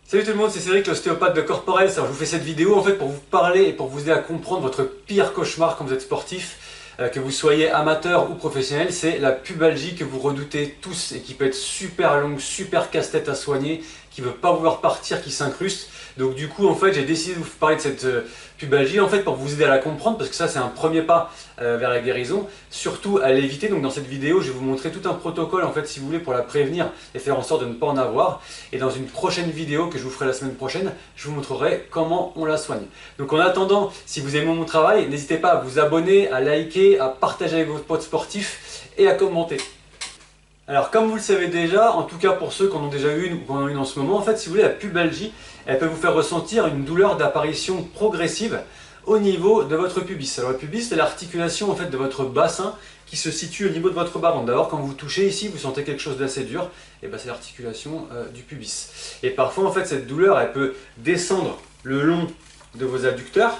Salut tout le monde, c'est Cédric, l'ostéopathe de Corporels. Alors, je vous fais cette vidéo en fait pour vous parler et pour vous aider à comprendre votre pire cauchemar quand vous êtes sportif, que vous soyez amateur ou professionnel, c'est la pubalgie que vous redoutez tous et qui peut être super longue, super casse-tête à soigner, qui ne veut pas vouloir partir, qui s'incruste. Donc du coup en fait j'ai décidé de vous parler de cette pubalgie en fait pour vous aider à la comprendre, parce que ça c'est un premier pas vers la guérison, surtout à l'éviter. Donc dans cette vidéo je vais vous montrer tout un protocole en fait si vous voulez pour la prévenir et faire en sorte de ne pas en avoir. Et dans une prochaine vidéo que je vous ferai la semaine prochaine, je vous montrerai comment on la soigne. Donc en attendant, si vous aimez mon travail, n'hésitez pas à vous abonner, à liker, à partager avec vos potes sportifs et à commenter. Alors comme vous le savez déjà, en tout cas pour ceux qui en ont déjà eu une ou qui en ont une en ce moment, en fait si vous voulez la pubalgie, elle peut vous faire ressentir une douleur d'apparition progressive au niveau de votre pubis. Alors le pubis c'est l'articulation en fait de votre bassin qui se situe au niveau de votre bas-ventre. D'abord quand vous touchez ici, vous sentez quelque chose d'assez dur, et ben c'est l'articulation du pubis. Et parfois en fait cette douleur elle peut descendre le long de vos adducteurs,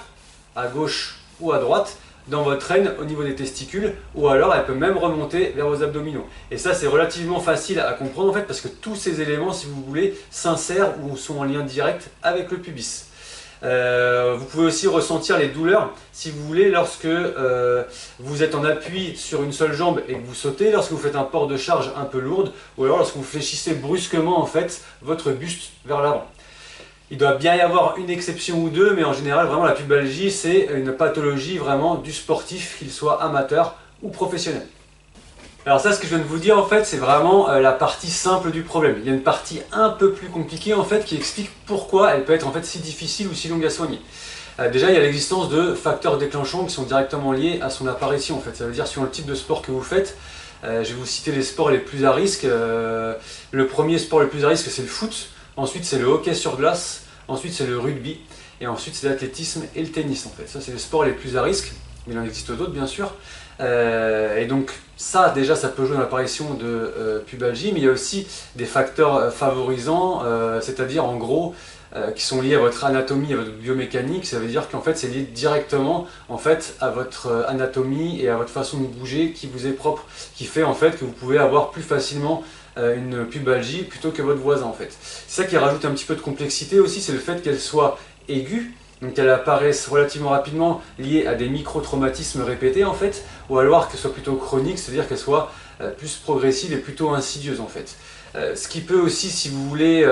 à gauche ou à droite, dans votre aine au niveau des testicules, ou alors elle peut même remonter vers vos abdominaux. Et ça c'est relativement facile à comprendre en fait parce que tous ces éléments, si vous voulez, s'insèrent ou sont en lien direct avec le pubis. Vous pouvez aussi ressentir les douleurs si vous voulez lorsque vous êtes en appui sur une seule jambe et que vous sautez, lorsque vous faites un port de charge un peu lourde, ou alors lorsque vous fléchissez brusquement en fait votre buste vers l'avant. Il doit bien y avoir une exception ou deux, mais en général, vraiment la pubalgie, c'est une pathologie vraiment du sportif, qu'il soit amateur ou professionnel. Alors ça, ce que je viens de vous dire, en fait, c'est vraiment la partie simple du problème. Il y a une partie un peu plus compliquée, en fait, qui explique pourquoi elle peut être en fait si difficile ou si longue à soigner. Déjà, il y a l'existence de facteurs déclenchants qui sont directement liés à son apparition, en fait. Ça veut dire sur le type de sport que vous faites. Je vais vous citer les sports les plus à risque. Le premier sport le plus à risque, c'est le foot. Ensuite, c'est le hockey sur glace. Ensuite, c'est le rugby. Et ensuite, c'est l'athlétisme et le tennis, en fait. Ça, c'est les sports les plus à risque. Mais il en existe d'autres, bien sûr. Et donc, ça, déjà, ça peut jouer dans l'apparition de pubalgie. Mais il y a aussi des facteurs favorisants, c'est-à-dire, en gros, qui sont liés à votre anatomie, à votre biomécanique. Ça veut dire qu'en fait, c'est lié directement, en fait, à votre anatomie et à votre façon de bouger qui vous est propre. Qui fait, en fait, que vous pouvez avoir plus facilement une pubalgie plutôt que votre voisin en fait. C'est ça qui rajoute un petit peu de complexité aussi, c'est le fait qu'elle soit aiguë, donc qu'elle apparaisse relativement rapidement liée à des micro-traumatismes répétés en fait, ou alors qu'elle soit plutôt chronique, c'est-à-dire qu'elle soit plus progressive et plutôt insidieuse en fait. Ce qui peut aussi, si vous voulez,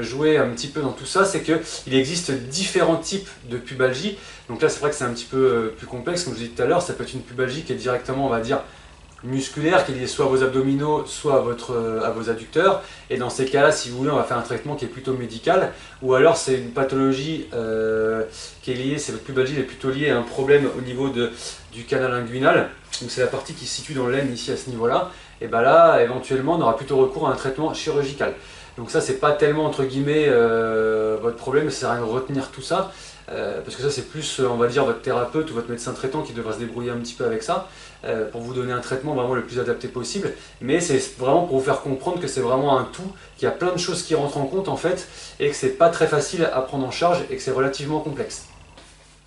jouer un petit peu dans tout ça, c'est qu'il existe différents types de pubalgie. Donc là c'est vrai que c'est un petit peu plus complexe, comme je vous disais tout à l'heure, ça peut être une pubalgie qui est directement, on va dire, musculaire, qui est lié soit à vos abdominaux, soit à vos adducteurs. Et dans ces cas-là, si vous voulez, on va faire un traitement qui est plutôt médical. Ou alors c'est une pathologie qui est liée, c'est votre pubalgie est plutôt liée à un problème au niveau du canal inguinal. Donc c'est la partie qui se situe dans l'aine ici à ce niveau-là. Et bien là, éventuellement, on aura plutôt recours à un traitement chirurgical. Donc ça, c'est pas tellement entre guillemets votre problème, ça sert à rien de retenir tout ça. Parce que ça c'est plus, on va dire, votre thérapeute ou votre médecin traitant qui devra se débrouiller un petit peu avec ça pour vous donner un traitement vraiment le plus adapté possible. Mais c'est vraiment pour vous faire comprendre que c'est vraiment un tout, qu'il y a plein de choses qui rentrent en compte en fait, et que c'est pas très facile à prendre en charge et que c'est relativement complexe.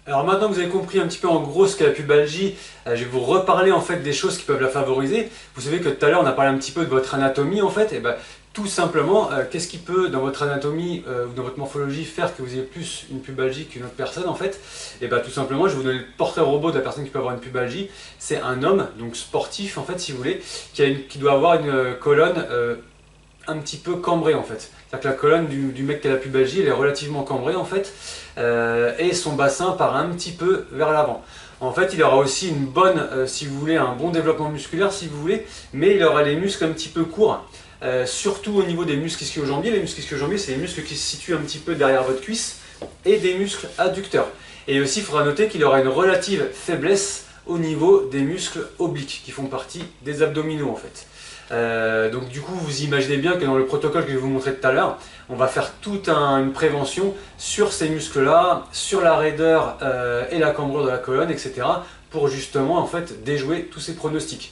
Alors maintenant que vous avez compris un petit peu en gros ce qu'est la pubalgie, je vais vous reparler en fait des choses qui peuvent la favoriser. Vous savez que tout à l'heure on a parlé un petit peu de votre anatomie en fait, et ben tout simplement, qu'est-ce qui peut dans votre anatomie ou dans votre morphologie faire que vous ayez plus une pubalgie qu'une autre personne en fait? Et bien tout simplement, je vais vous donner le portrait robot de la personne qui peut avoir une pubalgie. C'est un homme, donc sportif en fait si vous voulez, qui doit avoir une colonne un petit peu cambrée en fait. C'est-à-dire que la colonne du mec qui a la pubalgie, elle est relativement cambrée en fait, et son bassin part un petit peu vers l'avant. En fait, il aura aussi une bonne, si vous voulez, un bon développement musculaire si vous voulez, mais il aura les muscles un petit peu courts. Surtout au niveau des muscles ischio-jambiers. Les muscles ischio-jambiers, c'est les muscles qui se situent un petit peu derrière votre cuisse, et des muscles adducteurs. Et aussi, il faudra noter qu'il aura une relative faiblesse au niveau des muscles obliques, qui font partie des abdominaux en fait. Donc du coup, vous imaginez bien que dans le protocole que je vais vous montrer tout à l'heure, on va faire toute une prévention sur ces muscles-là, sur la raideur et la cambrure de la colonne, etc. pour justement en fait déjouer tous ces pronostics.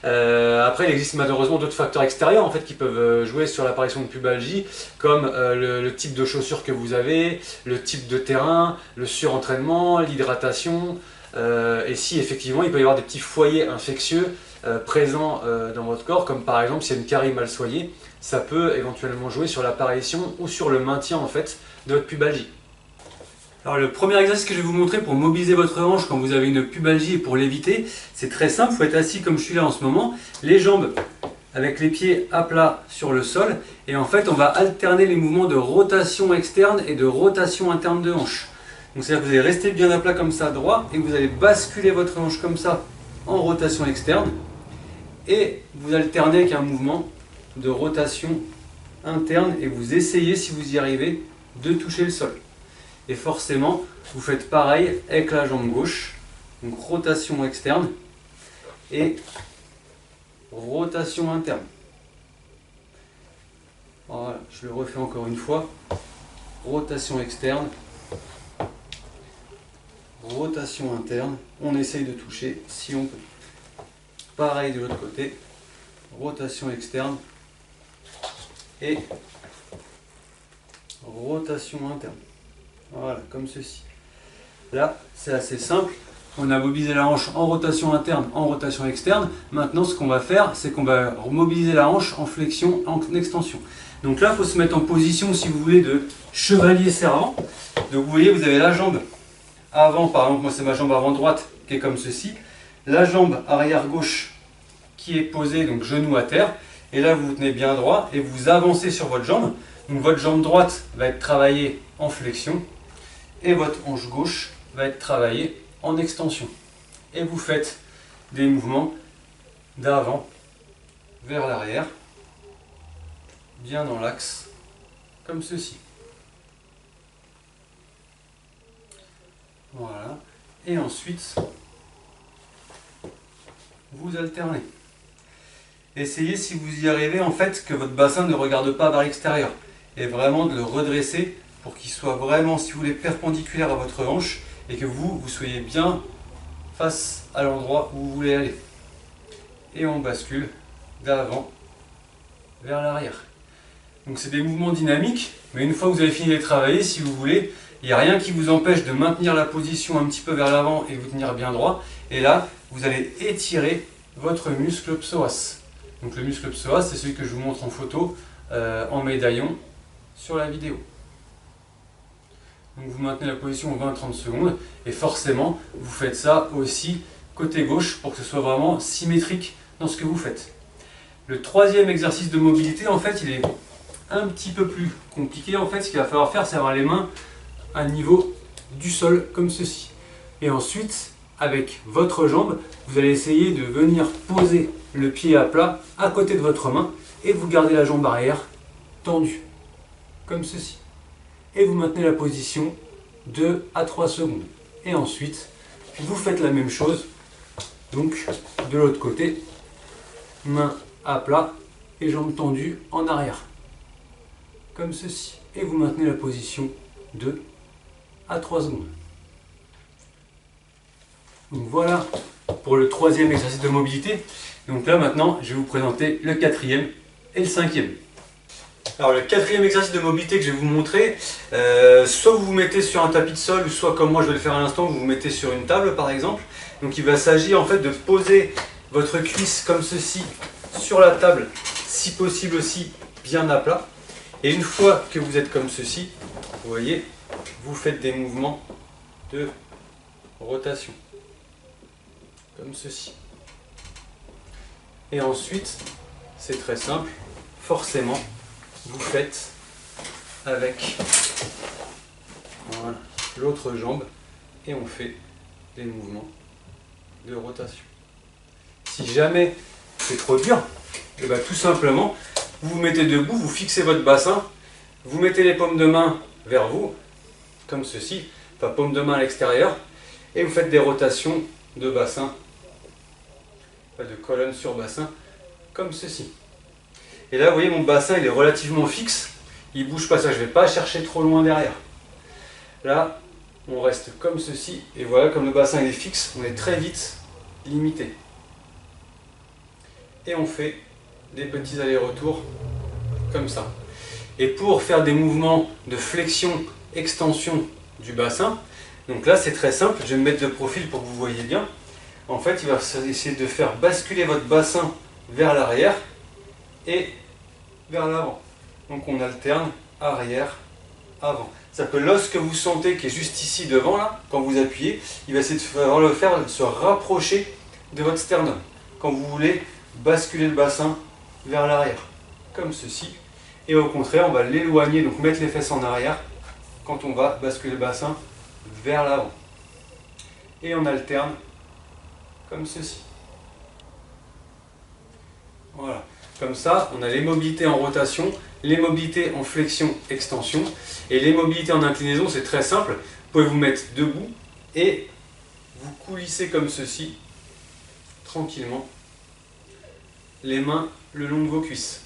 Après, il existe malheureusement d'autres facteurs extérieurs en fait, qui peuvent jouer sur l'apparition de pubalgie, comme le type de chaussures que vous avez, le type de terrain, le surentraînement, l'hydratation, et si effectivement il peut y avoir des petits foyers infectieux présents dans votre corps, comme par exemple s'il y a une carie mal soignée, ça peut éventuellement jouer sur l'apparition ou sur le maintien en fait de votre pubalgie. Alors le premier exercice que je vais vous montrer pour mobiliser votre hanche quand vous avez une pubalgie et pour l'éviter, c'est très simple, il faut être assis comme je suis là en ce moment, les jambes avec les pieds à plat sur le sol, et en fait on va alterner les mouvements de rotation externe et de rotation interne de hanche. Donc c'est-à-dire que vous allez rester bien à plat comme ça, droit, et vous allez basculer votre hanche comme ça en rotation externe, et vous alternez avec un mouvement de rotation interne, et vous essayez, si vous y arrivez, de toucher le sol. Et forcément, vous faites pareil avec la jambe gauche, donc rotation externe et rotation interne. Voilà, je le refais encore une fois. Rotation externe, rotation interne. On essaye de toucher si on peut. Pareil de l'autre côté, rotation externe et rotation interne. Voilà, comme ceci. Là, c'est assez simple. On a mobilisé la hanche en rotation interne, en rotation externe. Maintenant, ce qu'on va faire, c'est qu'on va remobiliser la hanche en flexion, en extension. Donc là, il faut se mettre en position, si vous voulez, de chevalier servant. Donc vous voyez, vous avez la jambe avant, par exemple, moi c'est ma jambe avant droite qui est comme ceci. La jambe arrière gauche qui est posée, donc genou à terre. Et là, vous vous tenez bien droit et vous avancez sur votre jambe. Donc votre jambe droite va être travaillée en flexion. Et votre hanche gauche va être travaillée en extension. Et vous faites des mouvements d'avant vers l'arrière, bien dans l'axe, comme ceci. Voilà. Et ensuite, vous alternez. Essayez, si vous y arrivez, en fait, que votre bassin ne regarde pas vers l'extérieur. Et vraiment de le redresser pour qu'il soit vraiment, si vous voulez, perpendiculaire à votre hanche et que vous soyez bien face à l'endroit où vous voulez aller. Et on bascule d'avant vers l'arrière. Donc c'est des mouvements dynamiques, mais une fois que vous avez fini de les travailler, si vous voulez, il n'y a rien qui vous empêche de maintenir la position un petit peu vers l'avant et de vous tenir bien droit. Et là, vous allez étirer votre muscle psoas. Donc le muscle psoas, c'est celui que je vous montre en photo, en médaillon sur la vidéo. Donc vous maintenez la position 20-30 secondes et forcément vous faites ça aussi côté gauche pour que ce soit vraiment symétrique dans ce que vous faites. Le troisième exercice de mobilité, en fait, il est un petit peu plus compliqué. En fait, ce qu'il va falloir faire, c'est avoir les mains à niveau du sol comme ceci. Et ensuite, avec votre jambe, vous allez essayer de venir poser le pied à plat à côté de votre main et vous gardez la jambe arrière tendue comme ceci. Et vous maintenez la position 2 à 3 secondes. Et ensuite, vous faites la même chose, donc de l'autre côté, main à plat et jambes tendues en arrière, comme ceci. Et vous maintenez la position 2 à 3 secondes. Donc voilà pour le troisième exercice de mobilité. Donc là maintenant, je vais vous présenter le quatrième et le cinquième. Alors le quatrième exercice de mobilité que je vais vous montrer, soit vous vous mettez sur un tapis de sol, soit comme moi je vais le faire à l'instant, vous vous mettez sur une table par exemple. Donc il va s'agir en fait de poser votre cuisse comme ceci sur la table, si possible aussi bien à plat. Et une fois que vous êtes comme ceci, vous voyez, vous faites des mouvements de rotation, comme ceci. Et ensuite, c'est très simple, forcément, vous faites avec voilà, l'autre jambe et on fait des mouvements de rotation. Si jamais c'est trop dur, et bien tout simplement, vous vous mettez debout, vous fixez votre bassin, vous mettez les paumes de main vers vous, comme ceci, enfin paume de main à l'extérieur, et vous faites des rotations de bassin, de colonne sur bassin, comme ceci. Et là, vous voyez, mon bassin, il est relativement fixe, il ne bouge pas, ça, je ne vais pas chercher trop loin derrière. Là, on reste comme ceci, et voilà, comme le bassin il est fixe, on est très vite limité. Et on fait des petits allers-retours, comme ça. Et pour faire des mouvements de flexion, extension du bassin, donc là c'est très simple, je vais me mettre de profil pour que vous voyez bien. en fait, il va essayer de faire basculer votre bassin vers l'arrière et vers l'avant. Donc on alterne arrière, avant. Ça peut, lorsque vous sentez qui est juste ici devant, là, quand vous appuyez, il va essayer de le faire se rapprocher de votre sternum. Quand vous voulez basculer le bassin vers l'arrière, comme ceci. Et au contraire, on va l'éloigner, donc mettre les fesses en arrière, quand on va basculer le bassin vers l'avant. Et on alterne comme ceci. Voilà. Comme ça, on a les mobilités en rotation, les mobilités en flexion, extension. Et les mobilités en inclinaison, c'est très simple. Vous pouvez vous mettre debout et vous coulissez comme ceci, tranquillement, les mains le long de vos cuisses.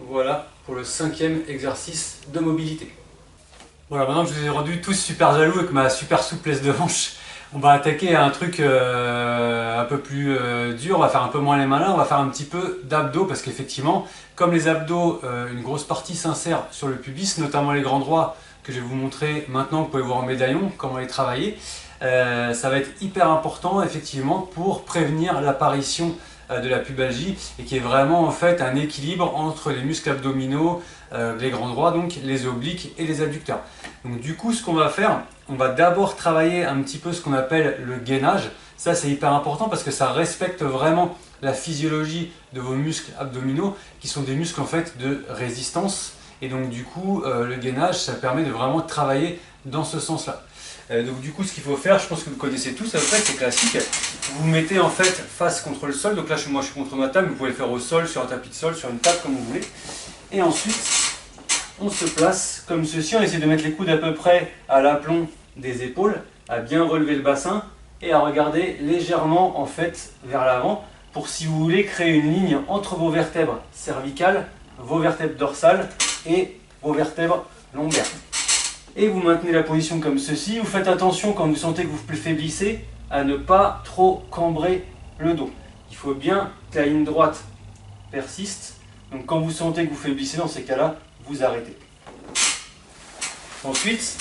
Voilà pour le 5e exercice de mobilité. Voilà, maintenant que je vous ai rendu tous super jaloux avec ma super souplesse de hanche, on va attaquer un truc un peu plus dur, on va faire un peu moins les malins, on va faire un petit peu d'abdos parce qu'effectivement, comme les abdos, une grosse partie s'insère sur le pubis, notamment les grands droits que je vais vous montrer maintenant, vous pouvez voir en médaillon, comment les travailler. Ça va être hyper important effectivement pour prévenir l'apparition de la pubalgie et qui est vraiment en fait un équilibre entre les muscles abdominaux, les grands droits, donc les obliques et les adducteurs. Donc du coup, ce qu'on va faire, on va d'abord travailler un petit peu ce qu'on appelle le gainage. Ça, c'est hyper important parce que ça respecte vraiment la physiologie de vos muscles abdominaux qui sont des muscles en fait de résistance. Et donc du coup, le gainage, ça permet de vraiment travailler dans ce sens-là. Donc du coup, ce qu'il faut faire, je pense que vous connaissez tous à peu près, c'est classique. Vous vous mettez en fait face contre le sol. Donc là, moi je suis contre ma table, vous pouvez le faire au sol, sur un tapis de sol, sur une table, comme vous voulez. Et ensuite, on se place comme ceci. On essaie de mettre les coudes à peu près à l'aplomb des épaules, à bien relever le bassin et à regarder légèrement en fait vers l'avant pour, si vous voulez, créer une ligne entre vos vertèbres cervicales, vos vertèbres dorsales et vos vertèbres lombaires. Et vous maintenez la position comme ceci. Vous faites attention quand vous sentez que vous faiblissez à ne pas trop cambrer le dos. Il faut bien que la ligne droite persiste. Donc quand vous sentez que vous faiblissez, dans ces cas-là, vous arrêtez. Ensuite,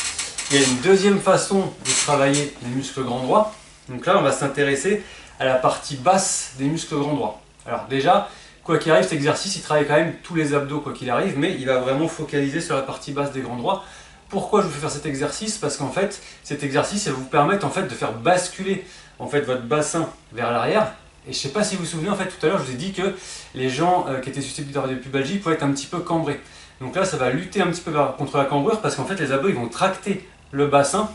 il y a une deuxième façon de travailler les muscles grands droits. Donc là, on va s'intéresser à la partie basse des muscles grands droits. Alors déjà, quoi qu'il arrive, cet exercice, il travaille quand même tous les abdos, quoi qu'il arrive, mais il va vraiment focaliser sur la partie basse des grands droits. Pourquoi je vous fais faire cet exercice? Parce qu'en fait, cet exercice, il va vous permettre en fait, de faire basculer en fait, votre bassin vers l'arrière. Et je ne sais pas si vous vous souvenez, en fait, tout à l'heure, je vous ai dit que les gens qui étaient susceptibles d'avoir des pubalgies pouvaient être un petit peu cambrés. Donc là, ça va lutter un petit peu contre la cambrure parce qu'en fait, les abdos, ils vont tracter le bassin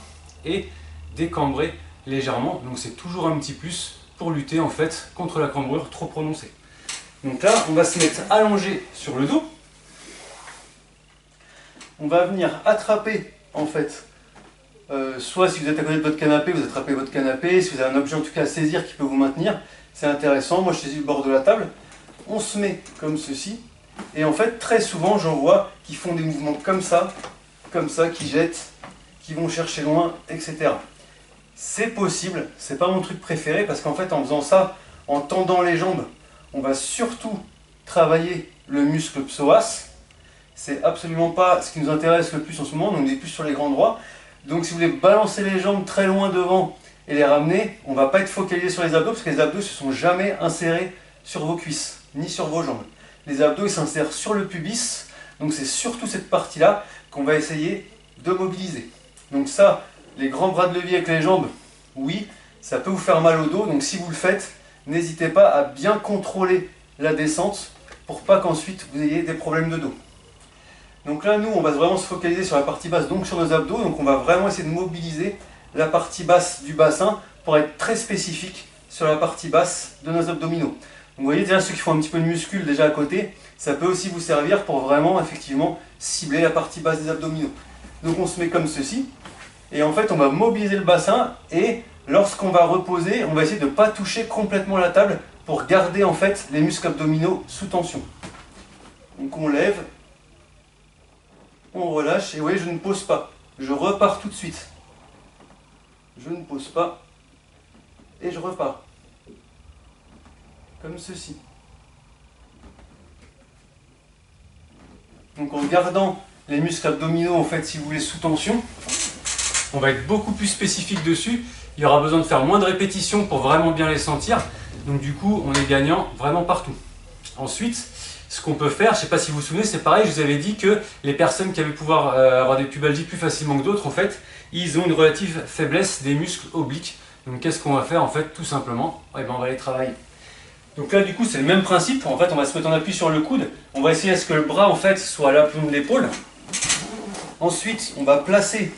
et décambrer légèrement. Donc c'est toujours un petit plus pour lutter en fait contre la cambrure trop prononcée. Donc là, on va se mettre allongé sur le dos. On va venir attraper, en fait, soit si vous êtes à côté de votre canapé, vous attrapez votre canapé, si vous avez un objet en tout cas à saisir qui peut vous maintenir, c'est intéressant. Moi je saisis le bord de la table, on se met comme ceci, et en fait très souvent j'en vois qui font des mouvements comme ça, qui jettent, qui vont chercher loin, etc. C'est possible, c'est pas mon truc préféré, parce qu'en fait en faisant ça, en tendant les jambes, on va surtout travailler le muscle psoas. C'est absolument pas ce qui nous intéresse le plus en ce moment, on est plus sur les grands droits. Donc si vous voulez balancer les jambes très loin devant et les ramener, on ne va pas être focalisé sur les abdos parce que les abdos ne se sont jamais insérés sur vos cuisses, ni sur vos jambes. Les abdos ils s'insèrent sur le pubis, donc c'est surtout cette partie-là qu'on va essayer de mobiliser. Donc ça, les grands bras de levier avec les jambes, oui, ça peut vous faire mal au dos, donc si vous le faites, n'hésitez pas à bien contrôler la descente pour pas qu'ensuite vous ayez des problèmes de dos. Donc là, nous, on va vraiment se focaliser sur la partie basse, donc sur nos abdos. Donc on va vraiment essayer de mobiliser la partie basse du bassin pour être très spécifique sur la partie basse de nos abdominaux. Donc vous voyez déjà ceux qui font un petit peu de muscule déjà à côté, ça peut aussi vous servir pour vraiment effectivement cibler la partie basse des abdominaux. Donc on se met comme ceci, et en fait on va mobiliser le bassin, et lorsqu'on va reposer, on va essayer de ne pas toucher complètement la table pour garder en fait les muscles abdominaux sous tension. Donc on lève, on relâche, et vous voyez, je ne pose pas. Je repars tout de suite. Je ne pose pas. Et je repars. Comme ceci. Donc en gardant les muscles abdominaux, en fait, si vous voulez, sous tension. On va être beaucoup plus spécifique dessus. Il y aura besoin de faire moins de répétitions pour vraiment bien les sentir. Donc du coup, on est gagnant vraiment partout. Ensuite, ce qu'on peut faire, je ne sais pas si vous vous souvenez, c'est pareil, je vous avais dit que les personnes qui avaient pouvoir avoir des pubalgies plus facilement que d'autres, en fait, ils ont une relative faiblesse des muscles obliques. Donc qu'est-ce qu'on va faire en fait? Tout simplement, eh ben, on va les travailler. Donc là du coup c'est le même principe, en fait on va se mettre en appui sur le coude, on va essayer à ce que le bras en fait soit à l'aplomb de l'épaule. Ensuite on va placer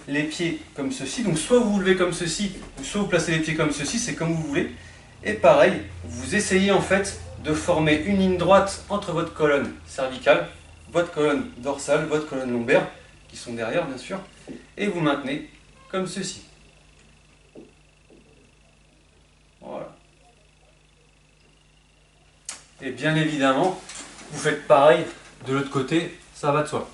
les pieds comme ceci, donc soit vous vous levez comme ceci, ou soit vous placez les pieds comme ceci, c'est comme vous voulez. Et pareil, vous essayez en fait de former une ligne droite entre votre colonne cervicale, votre colonne dorsale, votre colonne lombaire, qui sont derrière bien sûr, et vous maintenez comme ceci. Voilà. Et bien évidemment, vous faites pareil de l'autre côté, ça va de soi.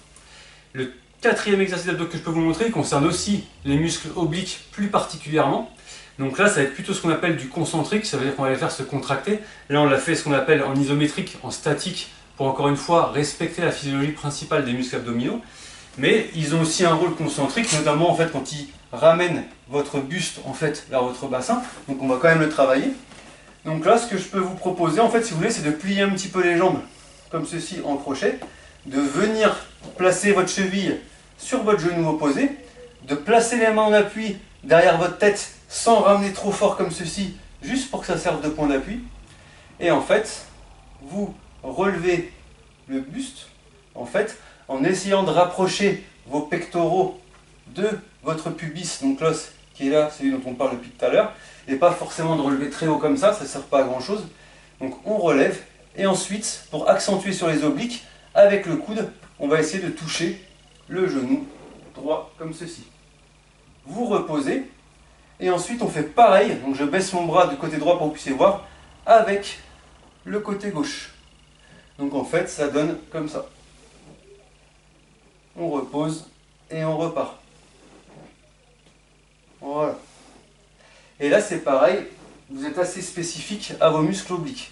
Le quatrième exercice d'abdos que je peux vous montrer concerne aussi les muscles obliques plus particulièrement. Donc là, ça va être plutôt ce qu'on appelle du concentrique, ça veut dire qu'on va les faire se contracter. Là, on l'a fait ce qu'on appelle en isométrique, en statique, pour encore une fois respecter la physiologie principale des muscles abdominaux. Mais ils ont aussi un rôle concentrique, notamment en fait quand ils ramènent votre buste en fait vers votre bassin. Donc on va quand même le travailler. Donc là, ce que je peux vous proposer, en fait, si vous voulez, c'est de plier un petit peu les jambes, comme ceci, en crochet, de venir placer votre cheville sur votre genou opposé, de placer les mains en appui derrière votre tête, sans ramener trop fort comme ceci, juste pour que ça serve de point d'appui. Et en fait, vous relevez le buste, en fait, en essayant de rapprocher vos pectoraux de votre pubis, donc l'os qui est là, celui dont on parle depuis tout à l'heure, et pas forcément de relever très haut comme ça ne sert pas à grand chose. Donc on relève, et ensuite, pour accentuer sur les obliques, avec le coude, on va essayer de toucher le genou droit comme ceci. Vous reposez, et ensuite on fait pareil, donc je baisse mon bras du côté droit pour que vous puissiez voir, avec le côté gauche. Donc en fait, ça donne comme ça. On repose, et on repart. Voilà. Et là c'est pareil, vous êtes assez spécifique à vos muscles obliques.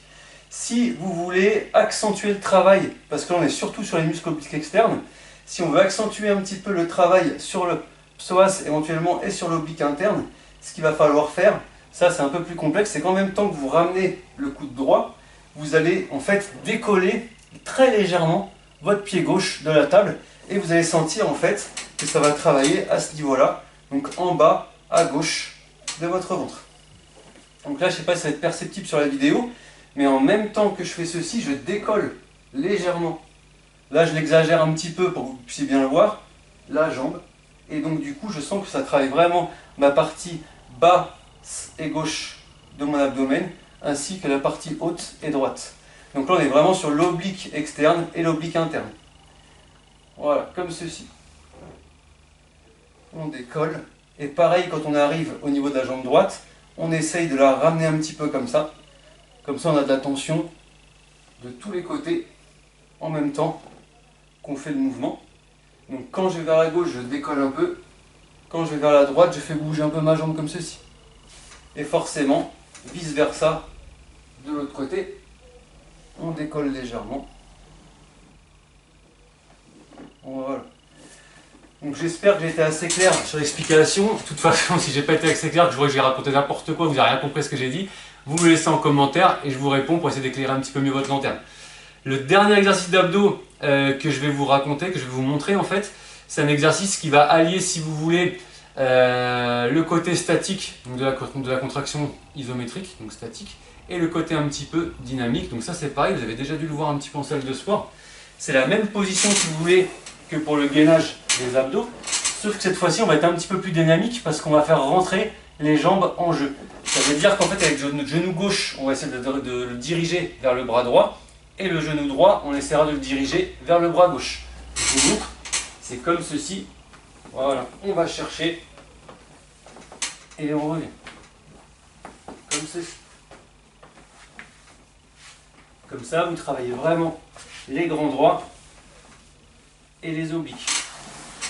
Si vous voulez accentuer le travail, parce que là on est surtout sur les muscles obliques externes, si on veut accentuer un petit peu le travail sur le psoas éventuellement et sur l'oblique interne, ce qu'il va falloir faire, ça c'est un peu plus complexe, c'est qu'en même temps que vous ramenez le coude droit, vous allez en fait décoller très légèrement votre pied gauche de la table et vous allez sentir en fait que ça va travailler à ce niveau-là, donc en bas à gauche de votre ventre. Donc là, je ne sais pas si ça va être perceptible sur la vidéo, mais en même temps que je fais ceci, je décolle légèrement. Là, je l'exagère un petit peu pour que vous puissiez bien le voir, la jambe. Et donc du coup, je sens que ça travaille vraiment ma partie basse et gauche de mon abdomen, ainsi que la partie haute et droite. Donc là, on est vraiment sur l'oblique externe et l'oblique interne. Voilà, comme ceci. On décolle. Et pareil, quand on arrive au niveau de la jambe droite, on essaye de la ramener un petit peu comme ça. Comme ça, on a de la tension de tous les côtés en même temps qu'on fait le mouvement. Donc quand je vais vers la gauche, je décolle un peu. Quand je vais vers la droite, je fais bouger un peu ma jambe comme ceci. Et forcément, vice versa, de l'autre côté, on décolle légèrement. Voilà. Donc j'espère que j'ai été assez clair sur l'explication. De toute façon, si j'ai pas été assez clair, que je vois que j'ai raconté n'importe quoi, vous n'avez rien compris à ce que j'ai dit, vous me laissez en commentaire et je vous réponds pour essayer d'éclairer un petit peu mieux votre lanterne. Le dernier exercice d'abdos que je vais vous raconter, que je vais vous montrer en fait, c'est un exercice qui va allier, si vous voulez, le côté statique, donc de la contraction isométrique, donc statique, et le côté un petit peu dynamique. Donc ça c'est pareil, vous avez déjà dû le voir un petit peu en salle de sport. C'est la même position, si vous voulez, que pour le gainage des abdos, sauf que cette fois-ci on va être un petit peu plus dynamique parce qu'on va faire rentrer les jambes en jeu. Ça veut dire qu'en fait avec notre genou gauche, on va essayer de le diriger vers le bras droit, et le genou droit, on essaiera de le diriger vers le bras gauche. Je vous montre, c'est comme ceci. Voilà, on va chercher et on revient. Comme ceci. Comme ça, vous travaillez vraiment les grands droits et les obliques.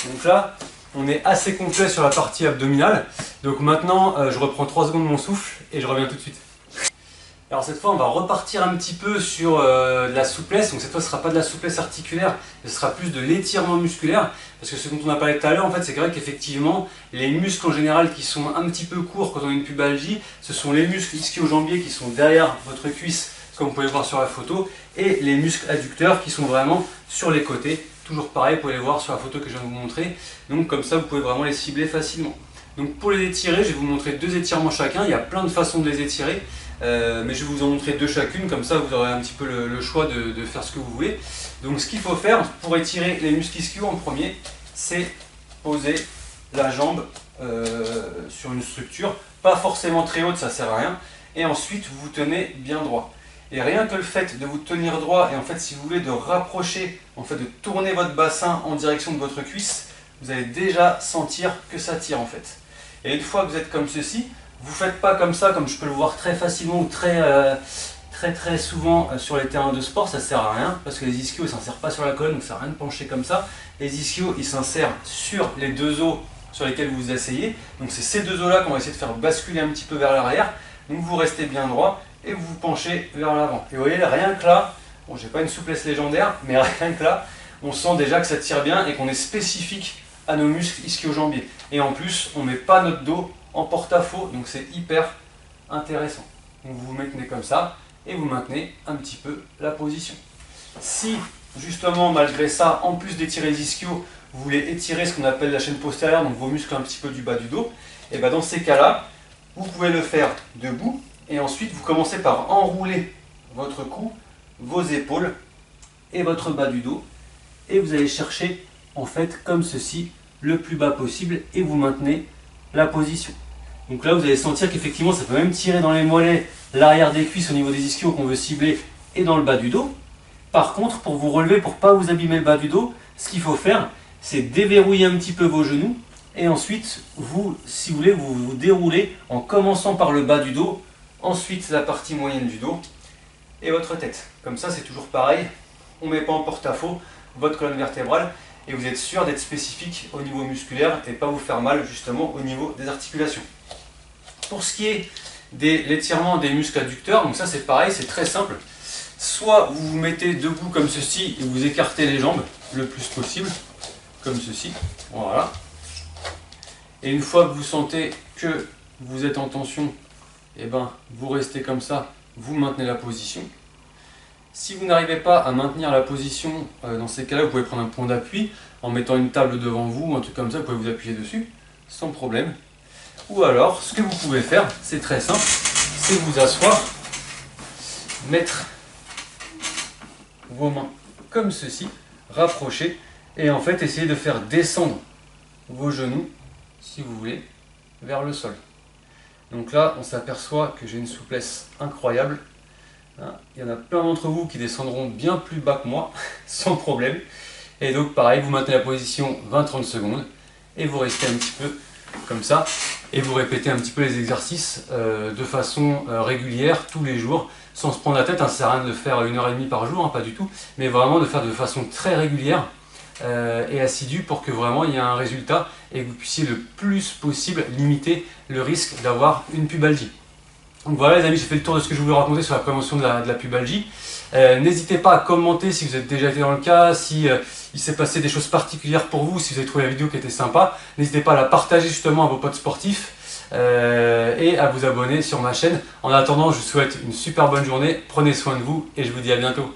Donc là, on est assez complet sur la partie abdominale. Donc maintenant, je reprends 3 secondes mon souffle et je reviens tout de suite. Alors cette fois, on va repartir un petit peu sur de la souplesse. Donc cette fois, ce ne sera pas de la souplesse articulaire, ce sera plus de l'étirement musculaire. Parce que ce dont on a parlé tout à l'heure, en fait, c'est vrai qu'effectivement, les muscles en général qui sont un petit peu courts quand on a une pubalgie, ce sont les muscles ischio-jambiers qui sont derrière votre cuisse, comme vous pouvez voir sur la photo, et les muscles adducteurs qui sont vraiment sur les côtés. Toujours pareil, vous pouvez les voir sur la photo que je viens de vous montrer. Donc comme ça, vous pouvez vraiment les cibler facilement. Donc pour les étirer, je vais vous montrer 2 étirements chacun. Il y a plein de façons de les étirer. Mais je vais vous en montrer 2 chacune, comme ça vous aurez un petit peu le choix de faire ce que vous voulez. Donc ce qu'il faut faire pour étirer les muscles ischio en premier, c'est poser la jambe sur une structure, pas forcément très haute, ça sert à rien, et ensuite vous vous tenez bien droit. Et rien que le fait de vous tenir droit, et en fait si vous voulez de rapprocher, en fait de tourner votre bassin en direction de votre cuisse, vous allez déjà sentir que ça tire en fait. Et une fois que vous êtes comme ceci, vous ne faites pas comme ça, comme je peux le voir très facilement ou très souvent sur les terrains de sport, ça ne sert à rien, parce que les ischios ils ne s'insèrent pas sur la colonne, donc ça ne sert à rien de pencher comme ça. Les ischios ils s'insèrent sur les 2 os sur lesquels vous vous asseyez, donc c'est ces 2 os là qu'on va essayer de faire basculer un petit peu vers l'arrière. Donc vous restez bien droit et vous vous penchez vers l'avant. Et vous voyez, rien que là, bon j'ai pas une souplesse légendaire, mais rien que là, on sent déjà que ça tire bien et qu'on est spécifique à nos muscles ischio-jambiers. Et en plus, on ne met pas notre dos en porte-à-faux, donc c'est hyper intéressant. Donc vous vous maintenez comme ça et vous maintenez un petit peu la position. Si justement malgré ça, en plus d'étirer les ischios, vous voulez étirer ce qu'on appelle la chaîne postérieure, donc vos muscles un petit peu du bas du dos, et bien dans ces cas-là, vous pouvez le faire debout et ensuite vous commencez par enrouler votre cou, vos épaules et votre bas du dos et vous allez chercher en fait comme ceci le plus bas possible et vous maintenez la position. Donc là vous allez sentir qu'effectivement ça peut même tirer dans les mollets, l'arrière des cuisses au niveau des ischios qu'on veut cibler et dans le bas du dos. Par contre, pour vous relever, pour ne pas vous abîmer le bas du dos, ce qu'il faut faire c'est déverrouiller un petit peu vos genoux et ensuite vous, si vous voulez, vous déroulez en commençant par le bas du dos, ensuite la partie moyenne du dos et votre tête. Comme ça c'est toujours pareil, on ne met pas en porte-à-faux votre colonne vertébrale et vous êtes sûr d'être spécifique au niveau musculaire et pas vous faire mal justement au niveau des articulations. Pour ce qui est de l'étirement des muscles adducteurs, donc ça c'est pareil, c'est très simple. Soit vous vous mettez debout comme ceci et vous écartez les jambes le plus possible, comme ceci, voilà. Et une fois que vous sentez que vous êtes en tension, et ben vous restez comme ça, vous maintenez la position. Si vous n'arrivez pas à maintenir la position, dans ces cas-là, vous pouvez prendre un point d'appui en mettant une table devant vous, un truc comme ça, vous pouvez vous appuyer dessus, sans problème. Ou alors, ce que vous pouvez faire, c'est très simple, c'est vous asseoir, mettre vos mains comme ceci, rapprocher, et en fait essayer de faire descendre vos genoux, si vous voulez, vers le sol. Donc là, on s'aperçoit que j'ai une souplesse incroyable. Il y en a plein d'entre vous qui descendront bien plus bas que moi, sans problème. Et donc pareil, vous maintenez la position 20-30 secondes et vous restez un petit peu comme ça. Et vous répétez un petit peu les exercices de façon régulière, tous les jours, sans se prendre la tête. Ça ne sert à rien de le faire 1h30 par jour, pas du tout. Mais vraiment de faire de façon très régulière et assidue pour que vraiment il y ait un résultat et que vous puissiez le plus possible limiter le risque d'avoir une pubalgie. Donc voilà les amis, j'ai fait le tour de ce que je voulais raconter sur la prévention de la pubalgie. N'hésitez pas à commenter si vous avez déjà été dans le cas, si il s'est passé des choses particulières pour vous, si vous avez trouvé la vidéo qui était sympa. N'hésitez pas à la partager justement à vos potes sportifs et à vous abonner sur ma chaîne. En attendant, je vous souhaite une super bonne journée, prenez soin de vous et je vous dis à bientôt.